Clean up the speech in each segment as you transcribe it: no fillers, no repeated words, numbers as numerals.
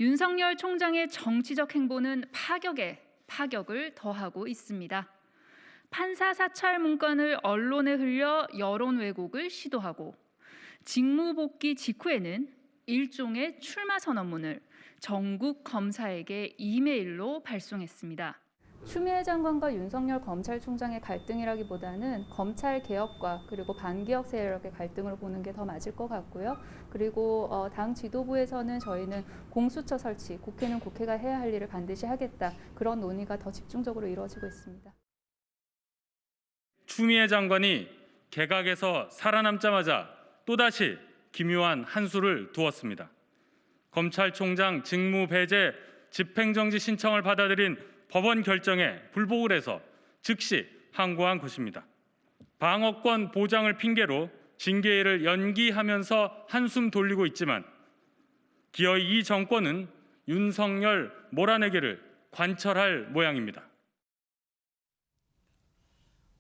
윤석열 총장의 정치적 행보는 파격에 파격을 더하고 있습니다. 판사 사찰 문건을 언론에 흘려 여론 왜곡을 시도하고 직무 복귀 직후에는 일종의 출마 선언문을 전국 검사에게 이메일로 발송했습니다. 추미애 장관과 윤석열 검찰총장의 갈등이라기보다는 검찰 개혁과 그리고 반개혁 세력의 갈등으로 보는 게 더 맞을 것 같고요. 그리고 당 지도부에서는 저희는 공수처 설치, 국회는 국회가 해야 할 일을 반드시 하겠다. 그런 논의가 더 집중적으로 이루어지고 있습니다. 추미애 장관이 개각에서 살아남자마자 또다시 기묘한 한 수를 두었습니다. 검찰총장 직무 배제 집행정지 신청을 받아들인 법원 결정에 불복을 해서 즉시 항고한 것입니다. 방어권 보장을 핑계로 징계일을 연기하면서 한숨 돌리고 있지만 기어이 이 정권은 윤석열 몰아내기를 관철할 모양입니다.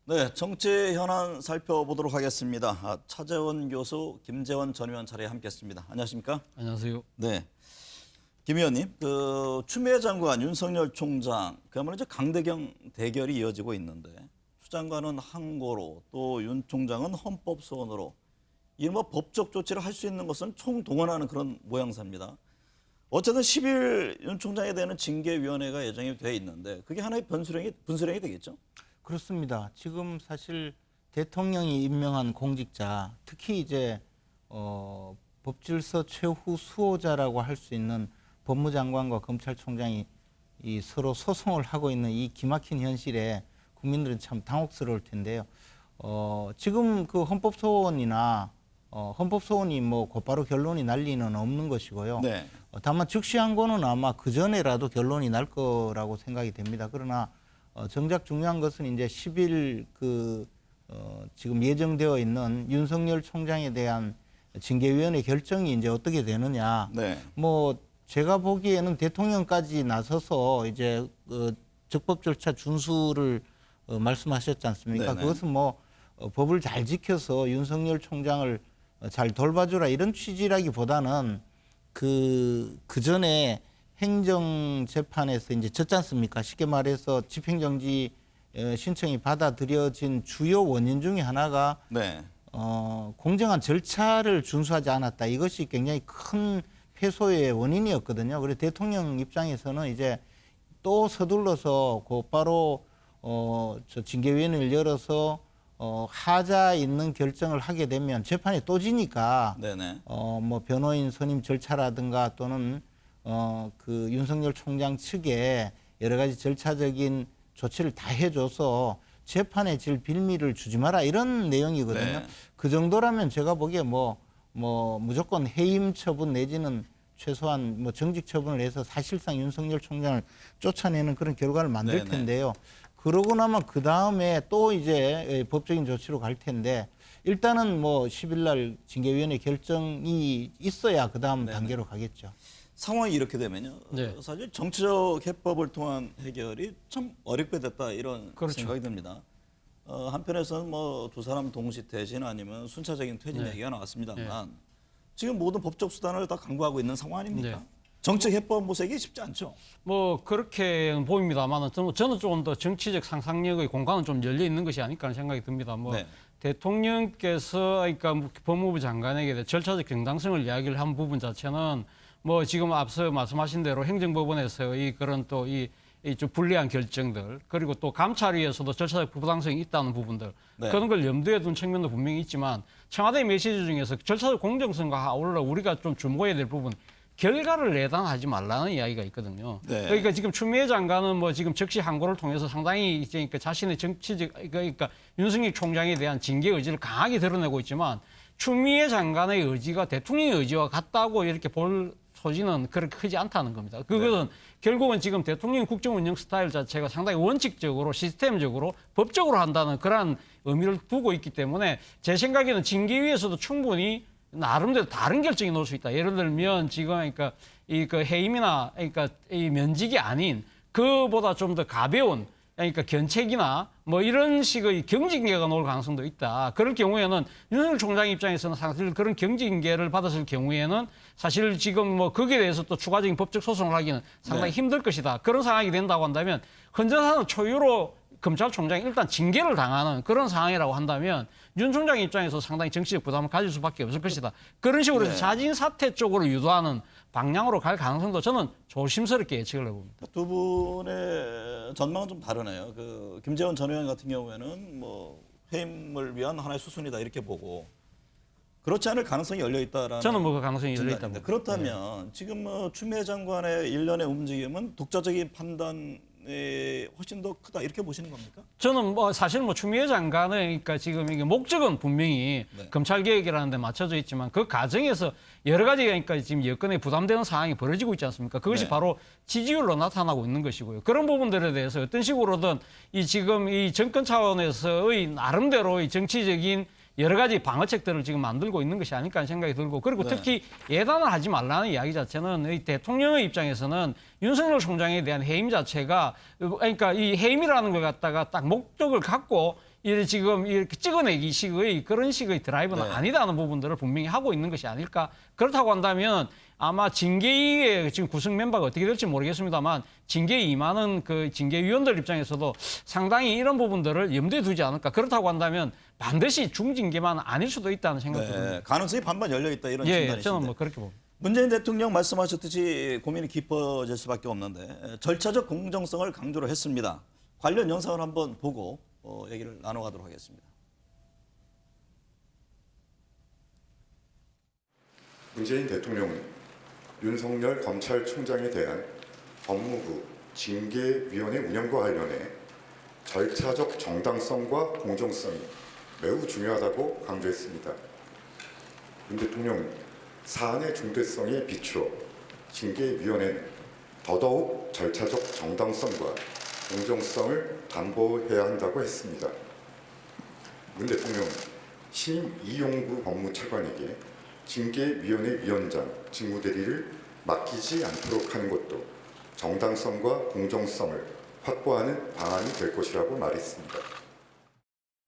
네, 정치 현안 살펴보도록 하겠습니다. 차재원 교수, 김재원 전 의원 자리에 함께했습니다. 안녕하십니까? 안녕하세요. 네, 김 의원님, 추미애 장관, 윤석열 총장, 그야말로 이제 강대경 대결이 이어지고 있는데 추 장관은 항고로 또 윤 총장은 헌법 소원으로 이른바 법적 조치를 할 수 있는 것은 총동원하는 그런 모양새입니다. 어쨌든 10일 윤 총장에 대한 징계위원회가 예정이 돼 있는데 그게 하나의 분수령이 되겠죠? 그렇습니다. 지금 사실 대통령이 임명한 공직자, 특히 이제 법질서 최후 수호자라고 할 수 있는 법무장관과 검찰총장이 이 서로 소송을 하고 있는 이 기막힌 현실에 국민들은 참 당혹스러울 텐데요. 지금 그 헌법소원이나 헌법소원이 뭐 곧바로 결론이 날 리는 없는 것이고요. 네. 다만 즉시 항고는 아마 그 전에라도 결론이 날 거라고 생각이 됩니다. 그러나 정작 중요한 것은 이제 10일 지금 예정되어 있는 윤석열 총장에 대한 징계위원회 결정이 이제 어떻게 되느냐. 네. 뭐 제가 보기에는 대통령까지 나서서 이제 적법 절차 준수를 말씀하셨지 않습니까? 네네. 그것은 뭐 법을 잘 지켜서 윤석열 총장을 잘 돌봐주라 이런 취지라기보다는 그 전에 행정재판에서 이제 졌지 않습니까? 쉽게 말해서 집행정지 신청이 받아들여진 주요 원인 중에 하나가 네. 공정한 절차를 준수하지 않았다. 이것이 굉장히 큰 패소의 원인이었거든요. 그래서 대통령 입장에서는 이제 또 서둘러서 곧바로 저 징계위원회를 열어서 하자 있는 결정을 하게 되면 재판에 또 지니까 네네. 뭐 변호인 선임 절차라든가 또는 그 윤석열 총장 측에 여러 가지 절차적인 조치를 다 해줘서 재판에 질 빌미를 주지 마라 이런 내용이거든요. 네. 그 정도라면 제가 보기에 뭐 무조건 해임 처분 내지는 최소한 뭐 정직 처분을 해서 사실상 윤석열 총장을 쫓아내는 그런 결과를 만들 네네. 텐데요. 그러고 나면 그 다음에 또 이제 법적인 조치로 갈 텐데 일단은 뭐 10일 날 징계위원회 결정이 있어야 그 다음 네네. 단계로 가겠죠. 상황이 이렇게 되면요. 네. 사실 정치적 해법을 통한 해결이 참 어렵게 됐다 이런 그렇죠. 생각이 듭니다. 한편에서는 뭐 두 사람 동시 퇴진 아니면 순차적인 퇴진 네. 얘기가 나왔습니다만 지금 모든 법적 수단을 다 강구하고 있는 상황 아닙니까? 네. 정책 해법 모색이 쉽지 않죠. 뭐 그렇게 보입니다만 저는 조금 더 정치적 상상력의 공간은 좀 열려 있는 것이 아닐까 하는 생각이 듭니다. 뭐 네. 대통령께서 그러니까 법무부 장관에게 절차적 정당성을 이야기를 한 부분 자체는 뭐 지금 앞서 말씀하신 대로 행정법원에서의 그런 또 이 좀 불리한 결정들 그리고 또 감찰위에서도 절차적 부당성이 있다는 부분들 네. 그런 걸 염두에 둔 측면도 분명히 있지만 청와대 메시지 중에서 절차적 공정성과 아울러 우리가 좀 주목해야 될 부분 결과를 내단하지 말라는 이야기가 있거든요. 네. 그러니까 지금 추미애 장관은 뭐 지금 즉시 항고를 통해서 상당히 이제 그러니까 자신의 정치적 그러니까 윤석열 총장에 대한 징계 의지를 강하게 드러내고 있지만 추미애 장관의 의지가 대통령의 의지와 같다고 이렇게 볼 소지는 그렇게 크지 않다는 겁니다. 그것은 네. 결국은 지금 대통령 국정 운영 스타일 자체가 상당히 원칙적으로 시스템적으로 법적으로 한다는 그런 의미를 두고 있기 때문에 제 생각에는 징계위에서도 충분히 나름대로 다른 결정이 나올 수 있다. 예를 들면 지금 그러니까 이 그 해임이나 그러니까 이 면직이 아닌 그보다 좀 더 가벼운 그러니까 견책이나 뭐 이런 식의 경징계가 나올 가능성도 있다. 그럴 경우에는 윤석열 총장 입장에서는 사실 그런 경징계를 받았을 경우에는 사실 지금 뭐 거기에 대해서 또 추가적인 법적 소송을 하기는 상당히 힘들 것이다. 그런 상황이 된다고 한다면 헌정사상 초유로 검찰총장이 일단 징계를 당하는 그런 상황이라고 한다면 윤 총장 입장에서 상당히 정치적 부담을 가질 수밖에 없을 것이다. 그런 식으로 해서 자진 사퇴 쪽으로 유도하는 방향으로 갈 가능성도 저는 조심스럽게 예측을 해봅니다. 두 분의 전망은 좀 다르네요. 김재원 전 의원 같은 경우에는 뭐 해임을 위한 하나의 수순이다 이렇게 보고 그렇지 않을 가능성이 열려 있다라는. 저는 뭐 그 가능성이 열려 있다고 진단인데 그렇다면 지금 추미애 장관의 일련의 움직임은 독자적인 판단에 훨씬 더 크다 이렇게 보시는 겁니까? 저는 뭐 사실 뭐 추미애 장관의 그러니까 지금 이게 목적은 분명히 검찰 개혁이라는 데 맞춰져 있지만 그 과정에서 여러 가지 그러니까 지금 여건에 부담되는 상황이 벌어지고 있지 않습니까? 그것이 바로 지지율로 나타나고 있는 것이고요. 그런 부분들에 대해서 어떤 식으로든 이 지금 이 정권 차원에서의 나름대로의 정치적인 여러 가지 방어책들을 지금 만들고 있는 것이 아닐까 하는 생각이 들고 그리고 특히 예단을 하지 말라는 이야기 자체는 이 대통령의 입장에서는 윤석열 총장에 대한 해임 자체가 그러니까 이 해임이라는 걸 갖다가 딱 목적을 갖고 지금 이렇게 찍어내기 식의 그런 식의 드라이브는 아니다는 부분들을 분명히 하고 있는 것이 아닐까. 그렇다고 한다면 아마 징계위의 지금 구성 멤버가 어떻게 될지 모르겠습니다만 징계에 임하는 그 징계위원들 입장에서도 상당히 이런 부분들을 염두에 두지 않을까. 그렇다고 한다면 반드시 중징계만 아닐 수도 있다는 생각이 듭니다. 가능성이 반반 열려 있다 이런 예, 진단이신데. 저는 뭐 그렇게 봅니다. 문재인 대통령 말씀하셨듯이 고민이 깊어질 수밖에 없는데 절차적 공정성을 강조를 했습니다. 관련 영상을 한번 보고 얘기를 나눠가도록 하겠습니다. 문재인 대통령은 윤석열 검찰총장에 대한 법무부 징계위원회 운영과 관련해 절차적 정당성과 공정성이 매우 중요하다고 강조했습니다. 윤 대통령은 사안의 중대성에 비추어 징계위원회는 더더욱 절차적 정당성과 공정성을 담보해야 한다고 했습니다. 윤 대통령은 신임 이용구 법무차관에게 징계위원회 위원장 직무대리를 맡기지 않도록 하는 것도 정당성과 공정성을 확보하는 방안이 될 것이라고 말했습니다.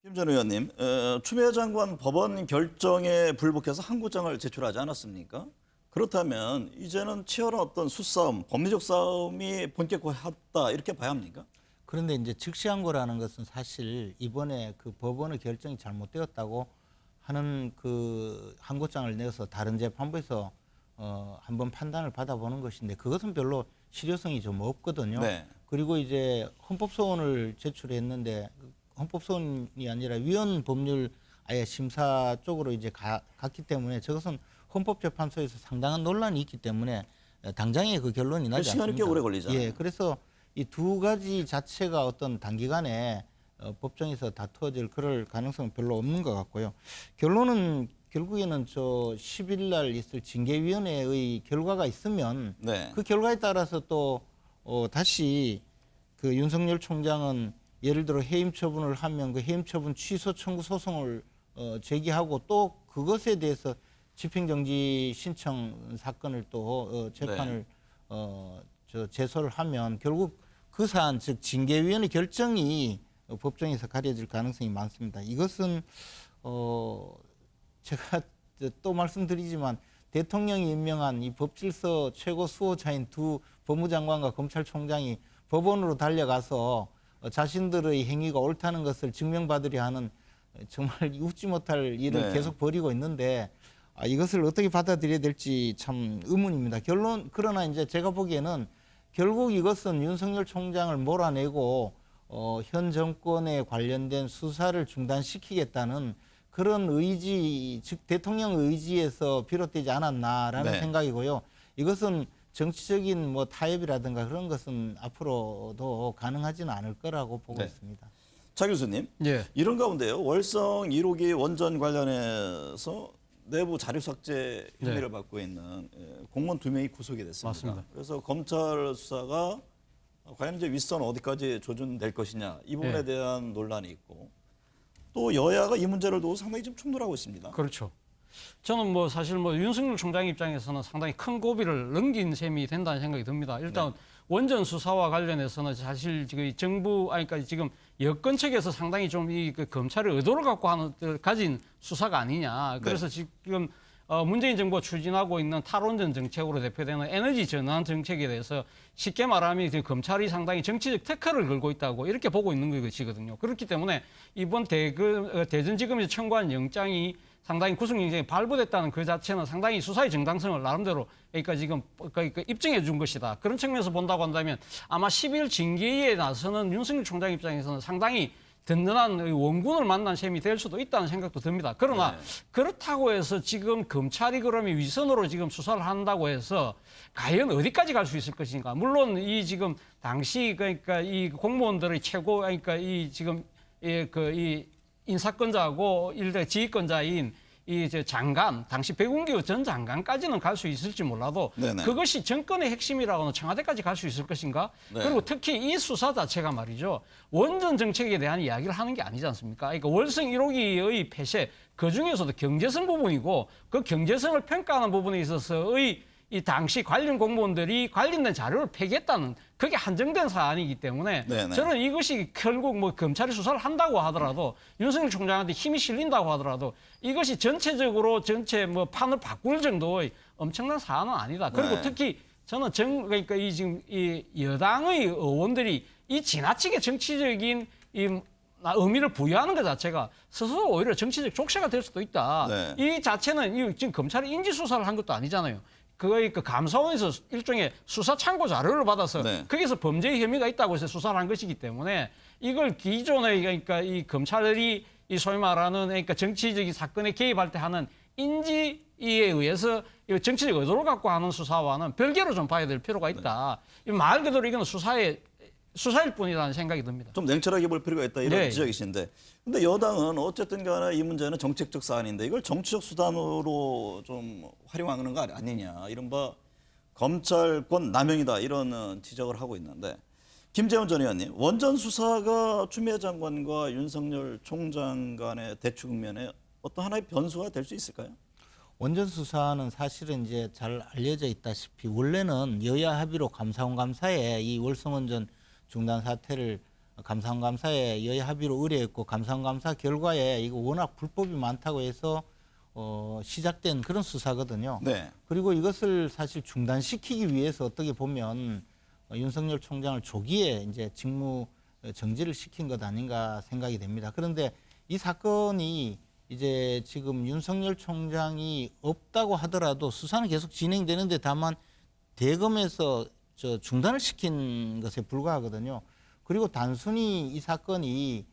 김 전 의원님, 추미애 장관 법원 결정에 불복해서 항고장을 제출하지 않았습니까? 그렇다면 이제는 치열한 어떤 수싸움, 법리적 싸움이 본격화했다 이렇게 봐야 합니까? 그런데 이제 즉시항고라는 것은 사실 이번에 그 법원의 결정이 잘못되었다고 하는 그 항고장을 내서 다른 재판부에서 한번 판단을 받아보는 것인데 그것은 별로 실효성이 좀 없거든요. 그리고 이제 헌법소원을 제출했는데 헌법소원이 아니라 위헌법률 아예 심사 쪽으로 이제 갔기 때문에 저것은 헌법재판소에서 상당한 논란이 있기 때문에 당장에 그 결론이 나지 않습니다. 시간이 꽤 오래 걸리잖아요. 예, 그래서 이 두 가지 자체가 어떤 단기간에 법정에서 다투어질 그럴 가능성은 별로 없는 것 같고요. 결론은 결국에는 저 10일 날 있을 징계위원회의 결과가 있으면 그 결과에 따라서 또 다시 그 윤석열 총장은 예를 들어 해임 처분을 하면 그 해임 처분 취소 청구 소송을 제기하고 또 그것에 대해서 집행정지 신청 사건을 또 재판을 제소를 하면 결국 그 사안 즉 징계위원회 결정이 법정에서 가려질 가능성이 많습니다. 이것은 제가 또 말씀드리지만 대통령이 임명한 이 법질서 최고 수호자인 두 법무장관과 검찰총장이 법원으로 달려가서 자신들의 행위가 옳다는 것을 증명받으려 하는 정말 웃지 못할 일을 계속 벌이고 있는데 이것을 어떻게 받아들여야 될지 참 의문입니다. 그러나 이제 제가 보기에는 결국 이것은 윤석열 총장을 몰아내고 현 정권에 관련된 수사를 중단시키겠다는 그런 의지, 즉 대통령 의지에서 비롯되지 않았나라는 생각이고요. 이것은 정치적인 뭐 타협이라든가 그런 것은 앞으로도 가능하지는 않을 거라고 보고 있습니다. 차 교수님, 이런 가운데요. 월성 1호기 원전 관련해서 내부 자료 삭제 혐의를 받고 있는 공무원 2명이 구속이 됐습니다. 맞습니다. 그래서 검찰 수사가 과연 이제 윗선 어디까지 조준될 것이냐 이 부분에 대한 논란이 있고 또 여야가 이 문제를 두고 상당히 좀 충돌하고 있습니다. 그렇죠. 저는 뭐 사실 뭐 윤석열 총장 입장에서는 상당히 큰 고비를 넘긴 셈이 된다는 생각이 듭니다. 일단 원전 수사와 관련해서는 사실 지금 그러니까 지금 여권 측에서 상당히 좀 이 검찰의 의도를 갖고 가진 수사가 아니냐. 그래서 지금 문재인 정부가 추진하고 있는 탈원전 정책으로 대표되는 에너지 전환 정책에 대해서 쉽게 말하면 이제 검찰이 상당히 정치적 태클을 걸고 있다고 이렇게 보고 있는 것이거든요. 그렇기 때문에 이번 대전지검에서 청구한 영장이 상당히 구속영장이 발부됐다는 그 자체는 상당히 수사의 정당성을 나름대로 그러니까 지금 입증해 준 것이다. 그런 측면에서 본다고 한다면 아마 10일 징계에 나서는 윤석열 총장 입장에서는 상당히 든든한 원군을 만난 셈이 될 수도 있다는 생각도 듭니다. 그러나 그렇다고 해서 지금 검찰이 그러면 위선으로 지금 수사를 한다고 해서 과연 어디까지 갈 수 있을 것인가? 물론 이 지금 당시 그러니까 이 공무원들의 최고 그러니까 이 지금 이 인사권자하고 일대 지휘권자인 이 장관, 당시 백운규 전 장관까지는 갈 수 있을지 몰라도 네네. 그것이 정권의 핵심이라고는 청와대까지 갈 수 있을 것인가? 네. 그리고 특히 이 수사 자체가 말이죠. 원전 정책에 대한 이야기를 하는 게 아니지 않습니까? 그러니까 월성 1호기의 폐쇄, 그중에서도 경제성 부분이고 그 경제성을 평가하는 부분에 있어서의 이 당시 관련 공무원들이 관련된 자료를 폐기했다는 그게 한정된 사안이기 때문에 네네. 저는 이것이 결국 뭐 검찰이 수사를 한다고 하더라도 윤석열 총장한테 힘이 실린다고 하더라도 이것이 전체적으로 전체 뭐 판을 바꿀 정도의 엄청난 사안은 아니다. 그리고 네. 특히 저는 그러니까 이 지금 이 여당의 의원들이 이 지나치게 정치적인 이 의미를 부여하는 것 자체가 스스로 오히려 정치적 족쇄가 될 수도 있다. 네. 이 자체는 지금 검찰이 인지 수사를 한 것도 아니잖아요. 그 감사원에서 일종의 수사 참고 자료를 받아서 네. 거기서 범죄 혐의가 있다고 해서 수사를 한 것이기 때문에 이걸 기존의 그러니까 이 검찰이 이 소위 말하는 그러니까 정치적인 사건에 개입할 때 하는 인지에 의해서 정치적 의도를 갖고 하는 수사와는 별개로 좀 봐야 될 필요가 있다. 말 그대로 이거는 수사일 뿐이라는 생각이 듭니다. 좀 냉철하게 볼 필요가 있다 이런 네. 지적이신데, 근데 여당은 어쨌든 간에 이 문제는 정책적 사안인데 이걸 정치적 수단으로 좀 활용하는 거 아니냐, 이른바 검찰권 남용이다 이런 지적을 하고 있는데, 김재원 전 의원님, 원전 수사가 추미애 장관과 윤석열 총장 간의 대치 국면에 어떤 하나의 변수가 될 수 있을까요? 원전 수사는 사실은 이제 잘 알려져 있다시피 원래는 여야 합의로 감사원 감사에 이 월성원전 중단 사태를 감사원 감사에 여야 합의로 의뢰했고, 감사원 감사 결과에 이거 워낙 불법이 많다고 해서 시작된 그런 수사거든요. 네. 그리고 이것을 사실 중단시키기 위해서 어떻게 보면 윤석열 총장을 조기에 이제 직무 정지를 시킨 것 아닌가 생각이 됩니다. 그런데 이 사건이 이제 지금 윤석열 총장이 없다고 하더라도 수사는 계속 진행되는데 다만 대검에서 중단을 시킨 것에 불과하거든요. 그리고 단순히 이 사건이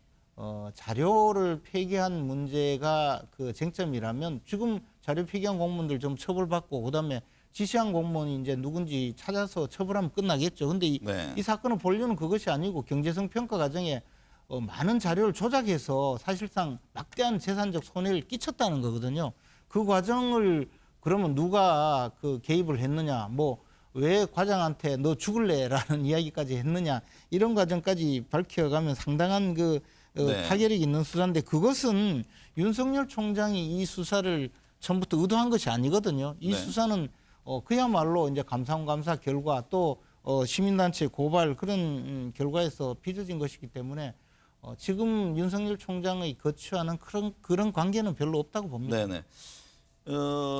자료를 폐기한 문제가 그 쟁점이라면 지금 자료 폐기한 공무원들 좀 처벌받고 그다음에 지시한 공무원이 이제 누군지 찾아서 처벌하면 끝나겠죠. 근데 이 사건은 본류는 그것이 아니고 경제성 평가 과정에 많은 자료를 조작해서 사실상 막대한 재산적 손해를 끼쳤다는 거거든요. 그 과정을 그러면 누가 그 개입을 했느냐, 뭐 왜 과장한테 너 죽을래라는 이야기까지 했느냐, 이런 과정까지 밝혀가면 상당한 그 파괴력이 있는 수사인데, 그것은 윤석열 총장이 이 수사를 처음부터 의도한 것이 아니거든요. 이 수사는 그야말로 이제 감사원 감사 결과 또 시민단체 고발 그런 결과에서 빚어진 것이기 때문에 지금 윤석열 총장의 거취하는 그런 관계는 별로 없다고 봅니다. 네네.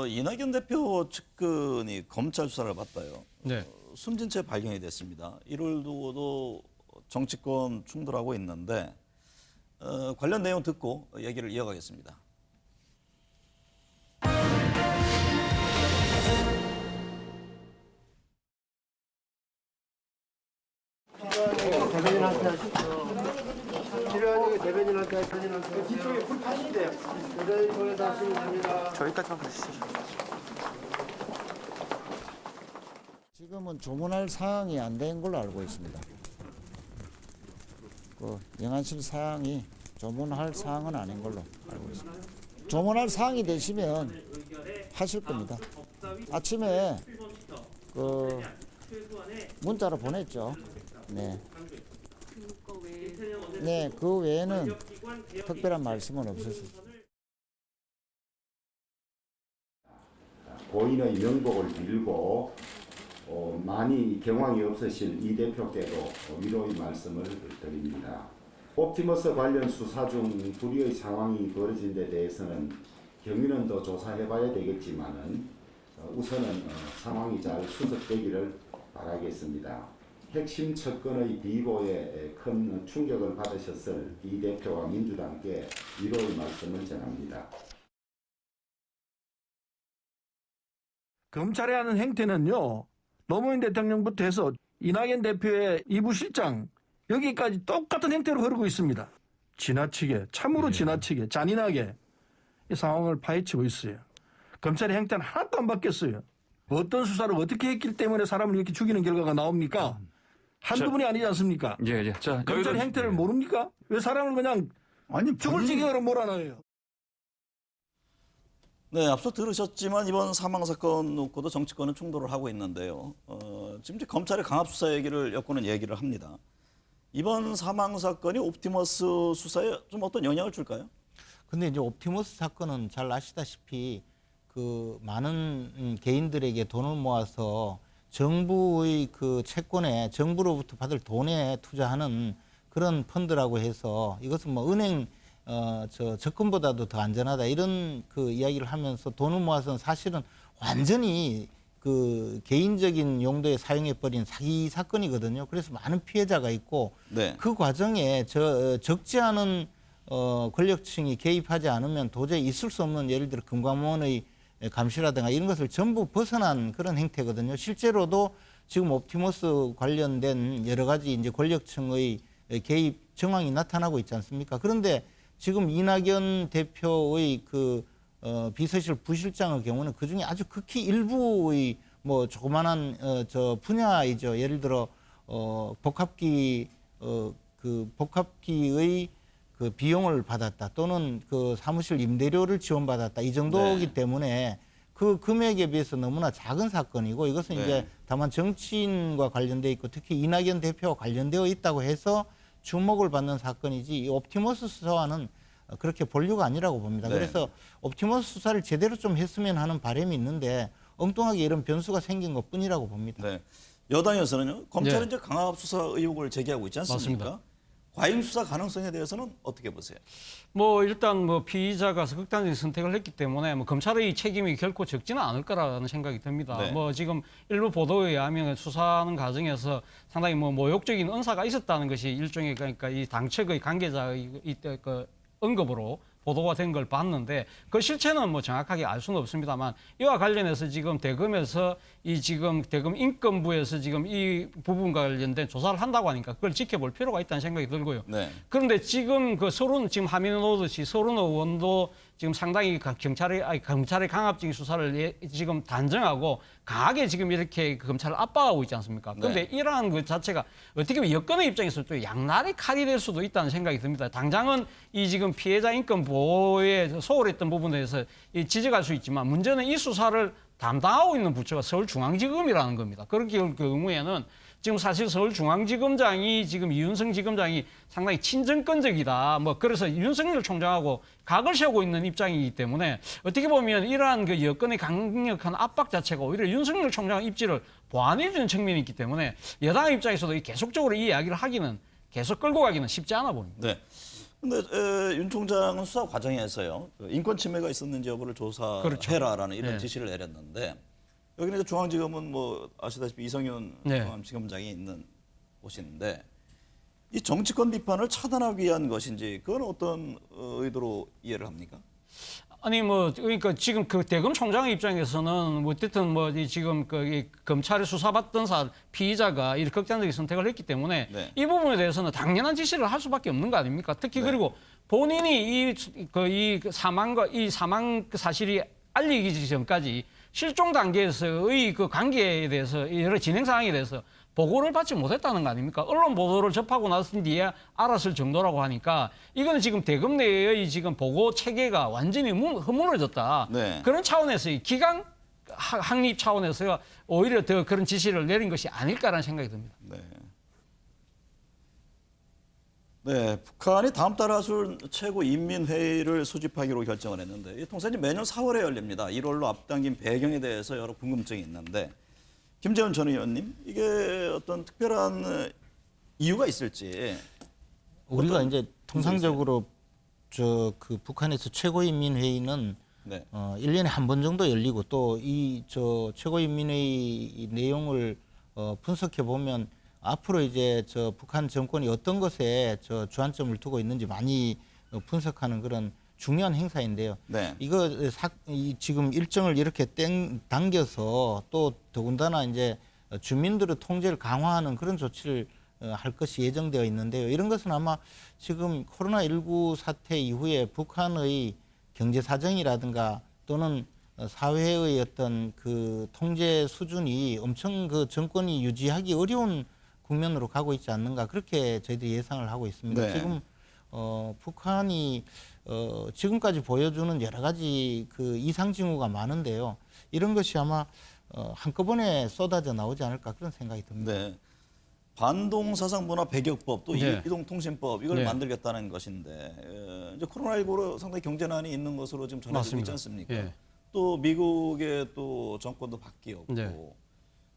이낙연 대표 측근이 검찰 수사를 받다요. 네. 숨진 채 발견이 됐습니다. 이를 두고도 정치권 충돌하고 있는데 관련 내용 듣고 얘기를 이어가겠습니다. 대변인한테 하시죠. 필요한 대변인한테 하시죠. 뒤쪽에 불 타신대요. 대변인 통해서 하시면 됩니다. 저기까지만 가주시죠. 지금은 조문할 사항이 안 된 걸로 알고 있습니다. 그 영안실 사항이 조문할 사항은 아닌 걸로 알고 있습니다. 조문할 사항이 되시면 하실 겁니다. 아침에 그 문자로 보냈죠. 네. 네, 그 외에는 특별한 말씀은 없었습니다. 고인의 명복을 빌고 많이 경황이 없으실 이 대표께도 위로의 말씀을 드립니다. 옵티머스 관련 수사 중 불의의 상황이 벌어진 데 대해서는 경위는 더 조사해봐야 되겠지만은 우선은 상황이 잘 수습되기를 바라겠습니다. 핵심 측근의 비보에 큰 충격을 받으셨을 이 대표와 민주당께 위로의 말씀을 전합니다. 검찰이 하는 행태는요, 노무현 대통령부터 해서 이낙연 대표의 이부실장 여기까지 똑같은 행태로 흐르고 있습니다. 지나치게, 참으로 지나치게, 잔인하게 이 상황을 파헤치고 있어요. 검찰의 행태는 하나도 안 바뀌었어요. 어떤 수사를 어떻게 했기 때문에 사람을 이렇게 죽이는 결과가 나옵니까? 한두 분이 아니지 않습니까? 자, 검찰의 행태를 모릅니까? 왜 사람을 그냥 죽을 지경으로 몰아넣어요? 네, 앞서 들으셨지만 이번 사망 사건 놓고도 정치권은 충돌을 하고 있는데요. 지금 이제 검찰의 강압 수사 얘기를 엮고는 얘기를 합니다. 이번 사망 사건이 옵티머스 수사에 좀 어떤 영향을 줄까요? 근데 이제 옵티머스 사건은 잘 아시다시피 그 많은 개인들에게 돈을 모아서 정부의 그 채권에 정부로부터 받을 돈에 투자하는 그런 펀드라고 해서 이것은 뭐 은행 적금보다도 더 안전하다 이런 그 이야기를 하면서 돈을 모아서는 사실은 완전히 그 개인적인 용도에 사용해버린 사기 사건이거든요. 그래서 많은 피해자가 있고 네. 그 과정에 적지 않은 권력층이 개입하지 않으면 도저히 있을 수 없는 예를 들어 금감원의 감시라든가 이런 것을 전부 벗어난 그런 행태거든요. 실제로도 지금 옵티머스 관련된 여러 가지 이제 권력층의 개입 정황이 나타나고 있지 않습니까? 그런데 지금 이낙연 대표의 그 비서실 부실장의 경우는 그 중에 아주 극히 일부의 뭐 조그만한 저 분야이죠. 예를 들어 복합기 그 복합기의 그 비용을 받았다 또는 그 사무실 임대료를 지원받았다 이 정도이기 때문에 그 금액에 비해서 너무나 작은 사건이고 이것은 이제 다만 정치인과 관련돼 있고 특히 이낙연 대표와 관련되어 있다고 해서 주목을 받는 사건이지 이 옵티머스 수사와는 그렇게 본류가 아니라고 봅니다. 그래서 옵티머스 수사를 제대로 좀 했으면 하는 바람이 있는데 엉뚱하게 이런 변수가 생긴 것뿐이라고 봅니다. 네. 여당에서는요. 검찰은 이제 강압 수사 의혹을 제기하고 있지 않습니까? 맞습니다. 과잉 수사 가능성에 대해서는 어떻게 보세요? 뭐 일단 뭐 피의자가 극단적인 선택을 했기 때문에 뭐 검찰의 책임이 결코 적지는 않을 거라는 생각이 듭니다. 네. 뭐 지금 일부 보도에 의하면 수사하는 과정에서 상당히 뭐 모욕적인 언사가 있었다는 것이 일종의 그러니까 이 당측의 관계자의 이때 그 언급으로 보도가 된 걸 봤는데 그 실체는 뭐 정확하게 알 수는 없습니다만 이와 관련해서 지금 대검에서 이 지금 대검 인권부에서 지금 이 부분과 관련된 조사를 한다고 하니까 그걸 지켜볼 필요가 있다는 생각이 들고요. 네. 그런데 지금 그 서른 지금 화면에 놓듯이 서른 의원도 지금 상당히 검찰의 강압적인 수사를 지금 단정하고 강하게 지금 이렇게 검찰을 압박하고 있지 않습니까? 그런데 이러한 그 자체가 어떻게 보면 여권의 입장에서 또 양날의 칼이 될 수도 있다는 생각이 듭니다. 당장은 이 지금 피해자 인권 보호에 소홀했던 부분에 대해서 지적할 수 있지만 문제는 이 수사를 담당하고 있는 부처가 서울중앙지검이라는 겁니다. 그렇게 경우에는 지금 사실 서울중앙지검장이 지금 이윤성 지검장이 상당히 친정권적이다. 뭐 그래서 윤석열 총장하고 각을 세우고 있는 입장이기 때문에 어떻게 보면 이러한 그 여권의 강력한 압박 자체가 오히려 윤석열 총장 입지를 보완해주는 측면이 있기 때문에 여당 입장에서도 계속적으로 이 이야기를 하기는 계속 끌고 가기는 쉽지 않아 보입니다. 네. 근데 윤 총장은 수사 과정에서요. 인권 침해가 있었는지 여부를 조사해라라는 이런 지시를 내렸는데 여기는 중앙지검은 뭐 아시다시피 이성윤 중앙지검장이 있는 곳인데 이 정치권 비판을 차단하기 위한 것인지 그건 어떤 의도로 이해를 합니까? 아니 뭐 그러니까 지금 그 대검 총장의 입장에서는 뭐 어쨌든 뭐 지금 그 검찰에 수사받던 피의자가 이렇게 극단적인 선택을 했기 때문에 이 부분에 대해서는 당연한 지시를 할 수밖에 없는 거 아닙니까? 특히 그리고 본인이 이 사망 사실이 알리기 전까지 실종 단계에서의 그 관계에 대해서 여러 진행 상황에 대해서 보고를 받지 못했다는 거 아닙니까? 언론 보도를 접하고 나선 뒤에 알았을 정도라고 하니까 이거는 지금 대검 내의 지금 보고 체계가 완전히 허물어졌다. 그런 차원에서 기강 확립 차원에서 오히려 더 그런 지시를 내린 것이 아닐까라는 생각이 듭니다. 네, 북한이 다음 달 하술 최고인민회의를 소집하기로 결정을 했는데 이 통상이 매년 4월에 열립니다. 1월로 앞당긴 배경에 대해서 여러 궁금증이 있는데 김재원 전 의원님, 이게 어떤 특별한 이유가 있을지. 우리가 이제 통상적으로 그 북한에서 최고인민회의는 네. 1년에 한 번 정도 열리고 또 이 최고인민회의 내용을 분석해 보면 앞으로 이제 북한 정권이 어떤 것에 주안점을 두고 있는지 많이 분석하는 그런 중요한 행사인데요. 네. 이거 지금 일정을 이렇게 당겨서 또 더군다나 이제 주민들의 통제를 강화하는 그런 조치를 할 것이 예정되어 있는데요. 이런 것은 아마 지금 코로나19 사태 이후에 북한의 경제 사정이라든가 또는 사회의 어떤 그 통제 수준이 엄청 그 정권이 유지하기 어려운 국면으로 가고 있지 않는가 그렇게 저희들이 예상을 하고 있습니다. 네. 지금 북한이 지금까지 보여주는 여러 가지 그 이상 징후가 많은데요. 이런 것이 아마 한꺼번에 쏟아져 나오지 않을까 그런 생각이 듭니다. 네. 반동사상문화 배격법 또 네. 이동통신법 이걸 네. 만들겠다는 것인데 이제 코로나19로 상당히 경제난이 있는 것으로 지금 전해지고 있지 맞습니다. 않습니까? 예. 또 미국의 또 정권도 바뀌었고 네.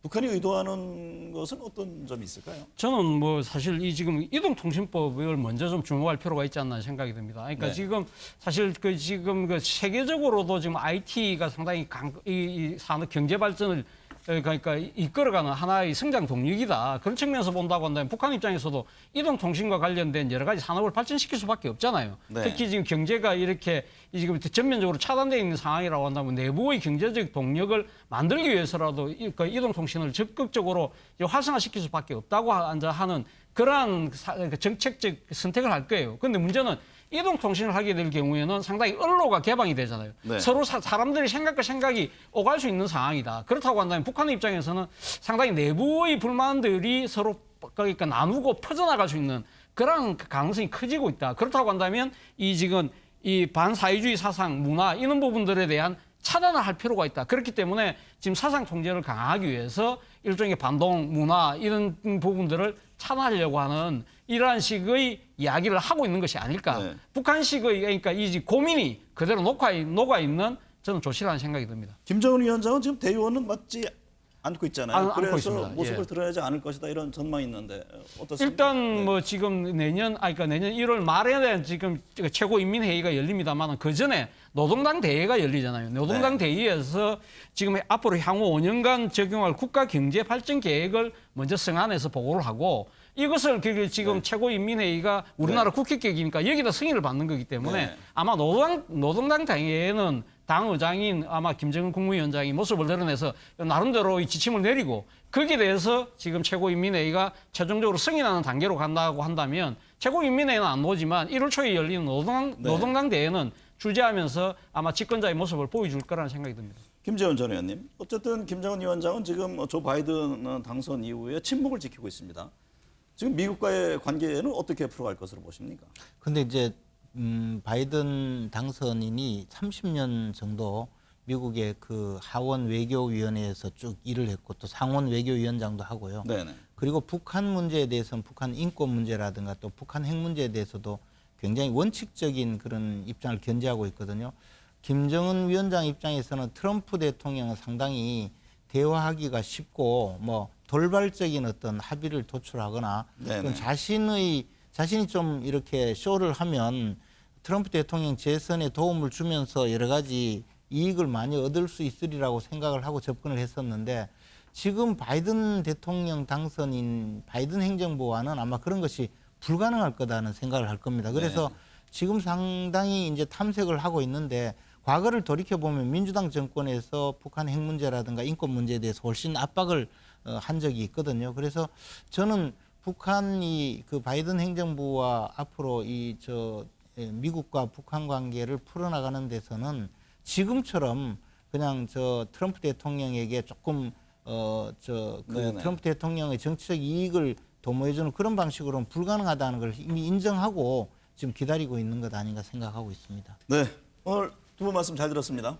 북한이 의도하는 것은 어떤 점이 있을까요? 저는 뭐 사실 이 지금 이동통신법을 먼저 좀 주목할 필요가 있지 않나 생각이 듭니다. 그러니까 네. 지금 사실 지금 세계적으로도 지금 IT가 상당히 이 산업 경제 발전을 그러니까 이끌어가는 하나의 성장 동력이다. 그런 측면에서 본다고 한다면 북한 입장에서도 이동통신과 관련된 여러 가지 산업을 발전시킬 수밖에 없잖아요. 네. 특히 지금 경제가 이렇게 지금 전면적으로 차단되어 있는 상황이라고 한다면 내부의 경제적 동력을 만들기 위해서라도 이동통신을 적극적으로 활성화시킬 수밖에 없다고 하는 그러한 정책적 선택을 할 거예요. 그런데 문제는 이동통신을 하게 될 경우에는 상당히 언로가 개방이 되잖아요. 네. 서로 사람들이 생각과 생각이 오갈 수 있는 상황이다. 그렇다고 한다면 북한의 입장에서는 상당히 내부의 불만들이 서로 그러니까 나누고 퍼져나갈 수 있는 그런 가능성이 커지고 있다. 그렇다고 한다면 이 지금 이 반사회주의 사상, 문화 이런 부분들에 대한 차단을 할 필요가 있다. 그렇기 때문에 지금 사상 통제를 강화하기 위해서 일종의 반동, 문화 이런 부분들을 차단하려고 하는 이러한 식의 이야기를 하고 있는 것이 아닐까. 네. 북한식의 그러니까 이 고민이 그대로 녹아있는 저는 조치라는 생각이 듭니다. 김정은 위원장은 지금 대의원은 맡지 않고 있잖아요. 안고 그래서 있습니다. 모습을 예. 드러내지 않을 것이다 이런 전망이 있는데 어떻습니까? 일단 네. 뭐 지금 내년 1월 말에 지금 최고인민회의가 열립니다만 그 전에 노동당 대회가 열리잖아요. 노동당 대회에서 지금 앞으로 향후 5년간 적용할 국가 경제 발전 계획을 먼저 성안해서 보고를 하고 이것을 지금 최고인민회의가 우리나라 국회격이니까 여기다 승인을 받는 거기 때문에 네. 아마 노동당 대회에는 당 의장인 아마 김정은 국무위원장이 모습을 드러내서 나름대로 이 지침을 내리고 거기에 대해서 지금 최고인민회의가 최종적으로 승인하는 단계로 간다고 한다면 최고인민회의는 안 오지만 1월 초에 열리는 노동당 대회는 주재하면서 아마 집권자의 모습을 보여줄 거라는 생각이 듭니다. 김재원 전 의원님, 어쨌든 김정은 위원장은 지금 조 바이든 당선 이후에 침묵을 지키고 있습니다. 지금 미국과의 관계는 어떻게 풀어갈 것으로 보십니까? 근데 이제 바이든 당선인이 30년 정도 미국의 그 하원 외교위원회에서 쭉 일을 했고 또 상원 외교위원장도 하고요. 네네. 그리고 북한 문제에 대해서는 북한 인권 문제라든가 또 북한 핵 문제에 대해서도 굉장히 원칙적인 그런 입장을 견지하고 있거든요. 김정은 위원장 입장에서는 트럼프 대통령은 상당히 대화하기가 쉽고 뭐 돌발적인 어떤 합의를 도출하거나 네네. 자신이 좀 이렇게 쇼를 하면 트럼프 대통령 재선에 도움을 주면서 여러 가지 이익을 많이 얻을 수 있으리라고 생각을 하고 접근을 했었는데 지금 바이든 대통령 당선인 바이든 행정부와는 아마 그런 것이 불가능할 거다는 생각을 할 겁니다. 그래서 네. 지금 상당히 이제 탐색을 하고 있는데 과거를 돌이켜보면 민주당 정권에서 북한 핵 문제라든가 인권 문제에 대해서 훨씬 압박을 한 적이 있거든요. 그래서 저는 북한이 그 바이든 행정부와 앞으로 미국과 북한 관계를 풀어나가는 데서는 지금처럼 그냥 트럼프 대통령에게 조금 트럼프 대통령의 정치적 이익을 도모해주는 그런 방식으로는 불가능하다는 걸 이미 인정하고 지금 기다리고 있는 것 아닌가 생각하고 있습니다. 네, 오늘 두 분 말씀 잘 들었습니다.